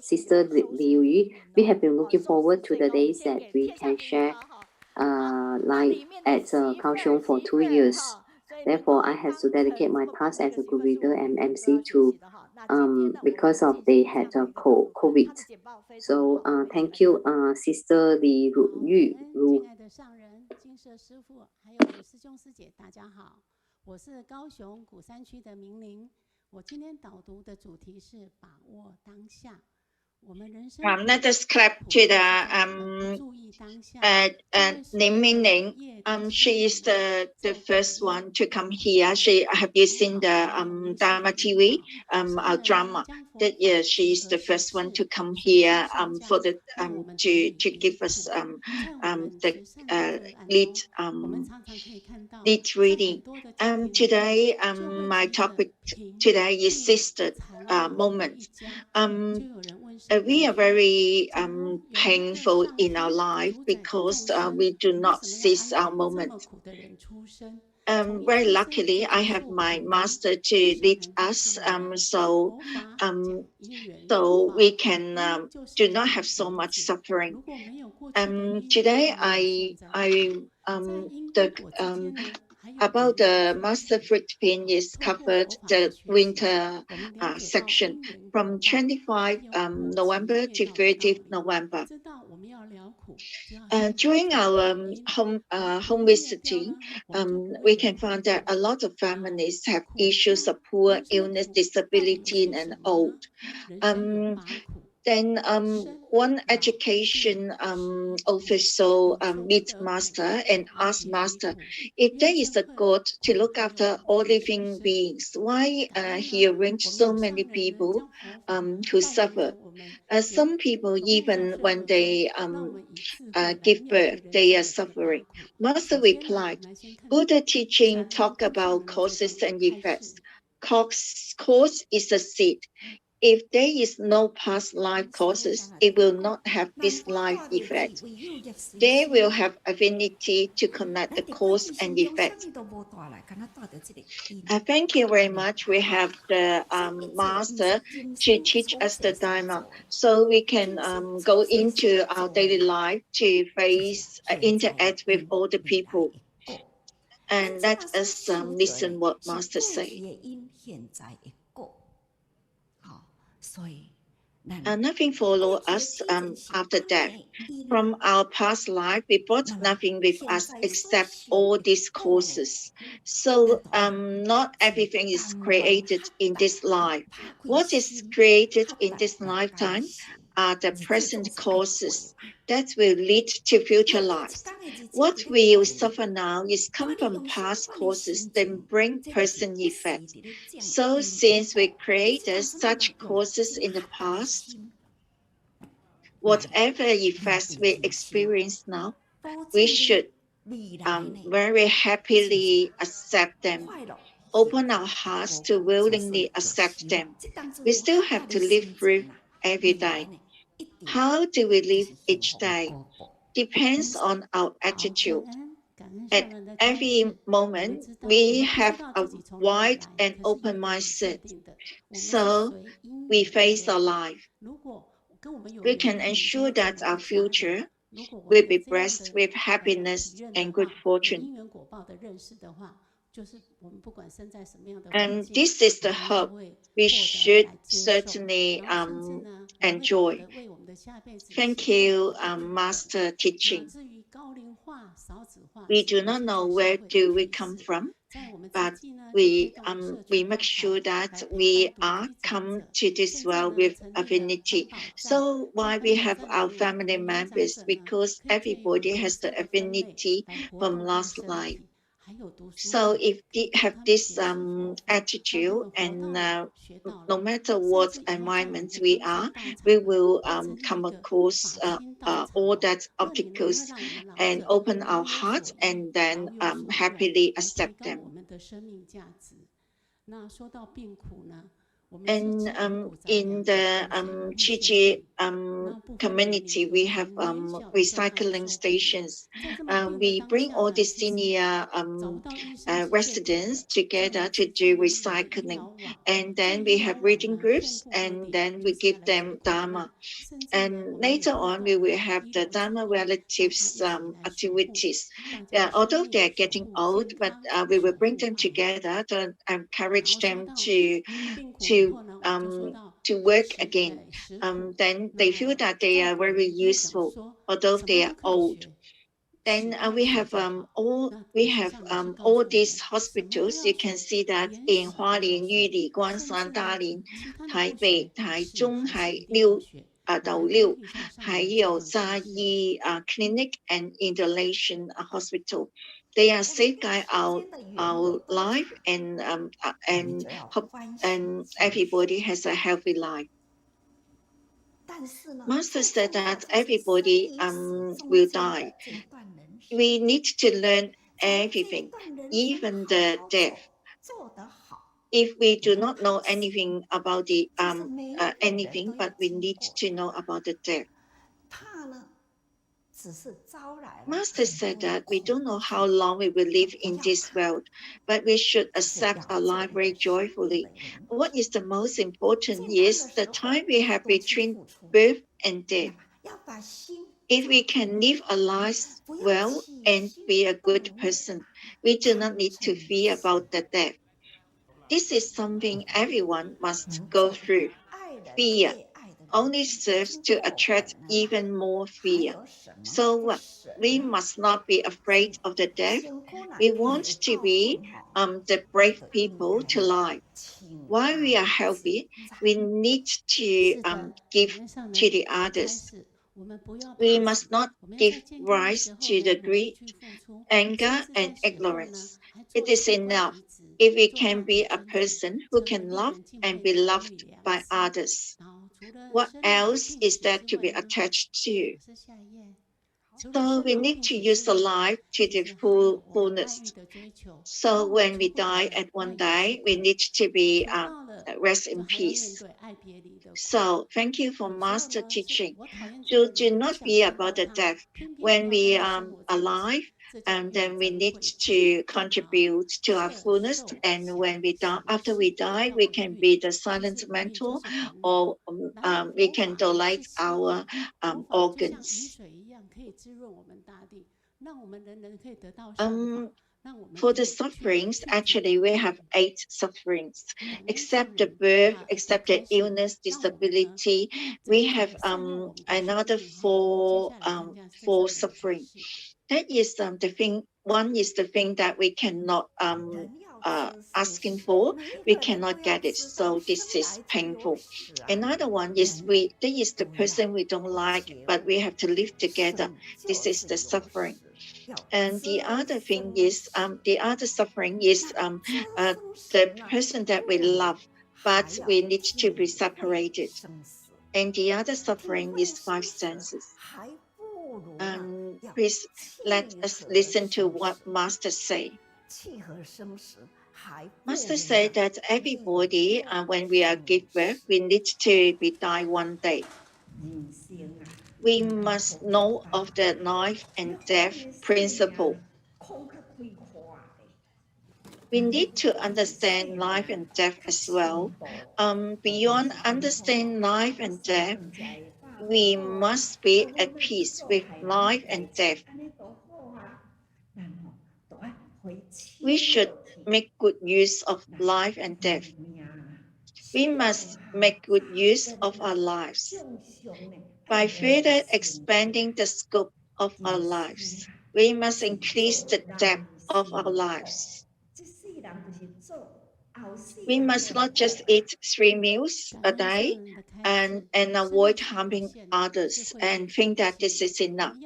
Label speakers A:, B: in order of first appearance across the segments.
A: Sister Liu Yu, we have been looking forward to the days that we can share live at Kaohsiung for 2 years. Therefore, I had to dedicate my task as a group leader and MC to because of they had COVID. So thank you, Sister Li Yu.
B: 亲爱的上人、金舍师父，还有师兄师姐，大家好，我是高雄鼓山区的明玲。我今天导读的主题是把握当下。
C: Let us clap to the Lin Mingling. She is the first one to come here. Have you seen the Dharma TV our drama? That she is the first one to come here for the to give us the lead reading. Today my topic today is sister moment. We are very painful in our life because we do not seize our moment. Very luckily, I have my master to lead us, so we can do not have so much suffering. Today, about the Master Fruit Pin is covered the winter section from 25 November to 30th November. During our home visiting, we can find that a lot of families have issues of poor illness, disability, and old. Then one education official meet master and ask master if there is a God to look after all living beings, why he arranged so many people who suffer. Some people, even when they give birth, they are suffering. Master replied, Buddha teaching talk about causes and effects. Cause is a seed. If there is no past life causes, it will not have this life effect. They will have affinity to connect the cause and effect. Thank you very much. We have the master to teach us the Dharma, so we can go into our daily life to face, interact with all the people. And let us listen what master say. Nothing follow us after death. From our past life, we brought nothing with us except all these causes. So not everything is created in this life. What is created in this lifetime are the present causes that will lead to future lives. What we will suffer now is come from past causes that bring present effect. So since we created such causes in the past, whatever effects we experience now, we should very happily accept them. Open our hearts to willingly accept them. We still have to live through every day. How do we live each day? Depends on our attitude. At every moment, we have a wide and open mindset. So we face our life. We can ensure that our future will be blessed with happiness and good fortune. And this is the hope we should certainly enjoy. Thank you, Master Teaching. We do not know where do we come from, but we make sure that we are come to this world with affinity. So why we have our family members? Because everybody has the affinity from last life. So if they have this attitude, and no matter what environment we are, we will come across all that obstacles and open our hearts and then happily accept them. And in the Gigi community, we have recycling stations. We bring all the senior residents together to do recycling. And then we have reading groups, and then we give them Dharma. And later on, we will have the Dharma relatives activities. Although they're getting old, but we will bring them together to encourage them to work again. Then they feel that they are very useful, although they are old. Then we have all these hospitals. You can see that in Hualien, Yuli, Guangshan, Dalian, Taipei, Taichung, Daoliu, 还有嘉义 clinic and Indonesian hospital. They are safeguard our life and everybody has a healthy life. Master said that everybody will die. We need to learn everything, even the death. If we do not know anything about the anything, but we need to know about the death. Master said that we don't know how long we will live in this world, but we should accept our life very joyfully. What is the most important is the time we have between birth and death. If we can live our lives well and be a good person, we do not need to fear about the death. This is something everyone must go through. Fear only serves to attract even more fear. So we must not be afraid of the death. We want to be the brave people to live. While we are healthy, we need to give to the others. We must not give rise to the greed, anger, and ignorance. It is enough if we can be a person who can love and be loved by others. What else is there to be attached to? So we need to use the life to the fullness. So when we die at one day, we need to be rest in peace. So thank you for Master teaching. So do not fear about the death. When we are alive, and then we need to contribute to our fullness. And when we die, after we die, we can be the silent mentor, or we can donate our organs. For the sufferings, actually, we have 8 sufferings. Except the birth, except the illness, disability, we have another 4 suffering. That is the thing. One is the thing that we cannot asking for, we cannot get it. So this is painful. Another one is there is the person we don't like, but we have to live together. This is the suffering. And the other thing is, the other suffering is the person that we love, but we need to be separated. And the other suffering is 5 senses. Please let us listen to what Master say. Master said that everybody, when we are give birth, we need to be die one day. We must know of the life and death principle. We need to understand life and death as well. Beyond understanding life and death, we must be at peace with life and death. We should make good use of life and death. We must make good use of our lives. By further expanding the scope of our lives, we must increase the depth of our lives. We must not just eat 3 meals a day and avoid harming others and think that this is enough.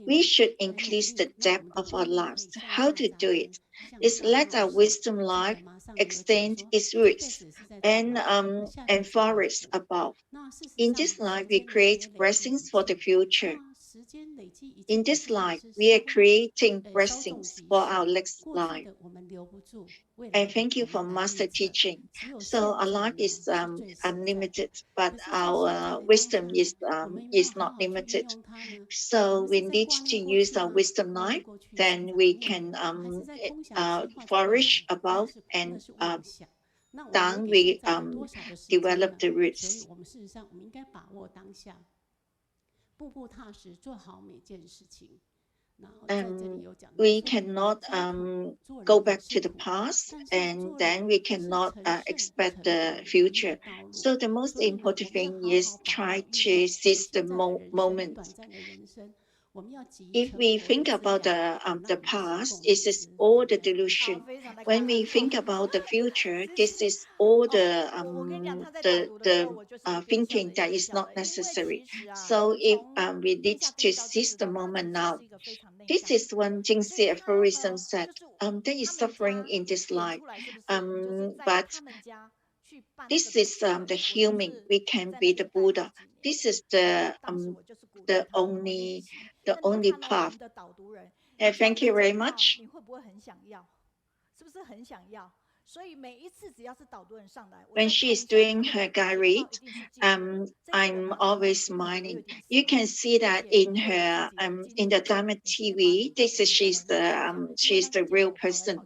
C: We should increase the depth of our lives. How to do it is let our wisdom life extend its roots and flourish above. In this life, we create blessings for the future. In this life, we are creating blessings for our next life. I thank you for master teaching. So our life is unlimited, but our wisdom is not limited. So we need to use our wisdom life, then we can flourish above and down we develop the roots.
B: 步步踏实，做好每件事情。
C: we cannot go back to the past, and then we cannot expect the future. So the most important thing is try to seize the moment. If we think about the past, this is all the delusion. When we think about the future, this is all the thinking that is not necessary. So if we need to seize the moment now, this is when Jingxi aphorism said, there is suffering in this life, but this is the human. We can be the Buddha. This is the only path. Thank you very much. When she is doing her guide read, I'm always smiling. You can see that in her in the Diamond TV. This is she's the real person.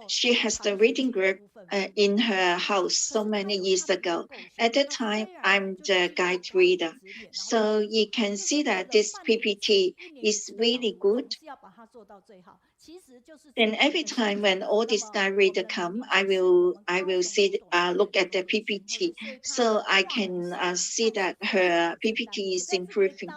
C: She has the reading group in her house so many years ago. At that time, I'm the guide reader. So you can see that this PPT is really good. And every time when all these guide readers come, I will see look at the PPT, so I can see that her PPT is improving.